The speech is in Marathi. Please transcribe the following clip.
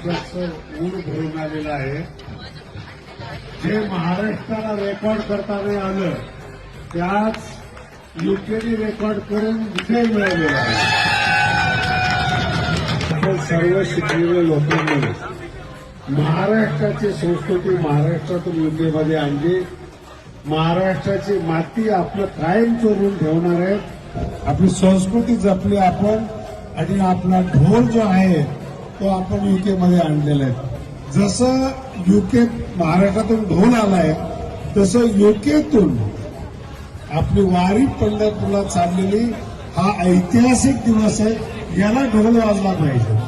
महाराष्ट्राचं ऊर भरून आलेलं आहे. जे महाराष्ट्राला रेकॉर्ड करता नाही आलं त्याच युकेने रेकॉर्ड करून विजय मिळवलेला आहे. आपण सर्व शिकलेल्या लोकांनी महाराष्ट्राची संस्कृती महाराष्ट्रातून युकेमध्ये आणली. महाराष्ट्राची माती आपलं कायम चोरून ठेवणार आहे. आपली संस्कृती जपली आपण आणि आपला ढोल जो आहे तो आपण युकेमध्ये आणलेला आहे. जसं युके महाराष्ट्रातून ढोल आलाय तसं युकेतून आपली वारी पंढरपूरला चाललेली हा ऐतिहासिक दिवस आहे. याला ढोल वाजला पाहिजे.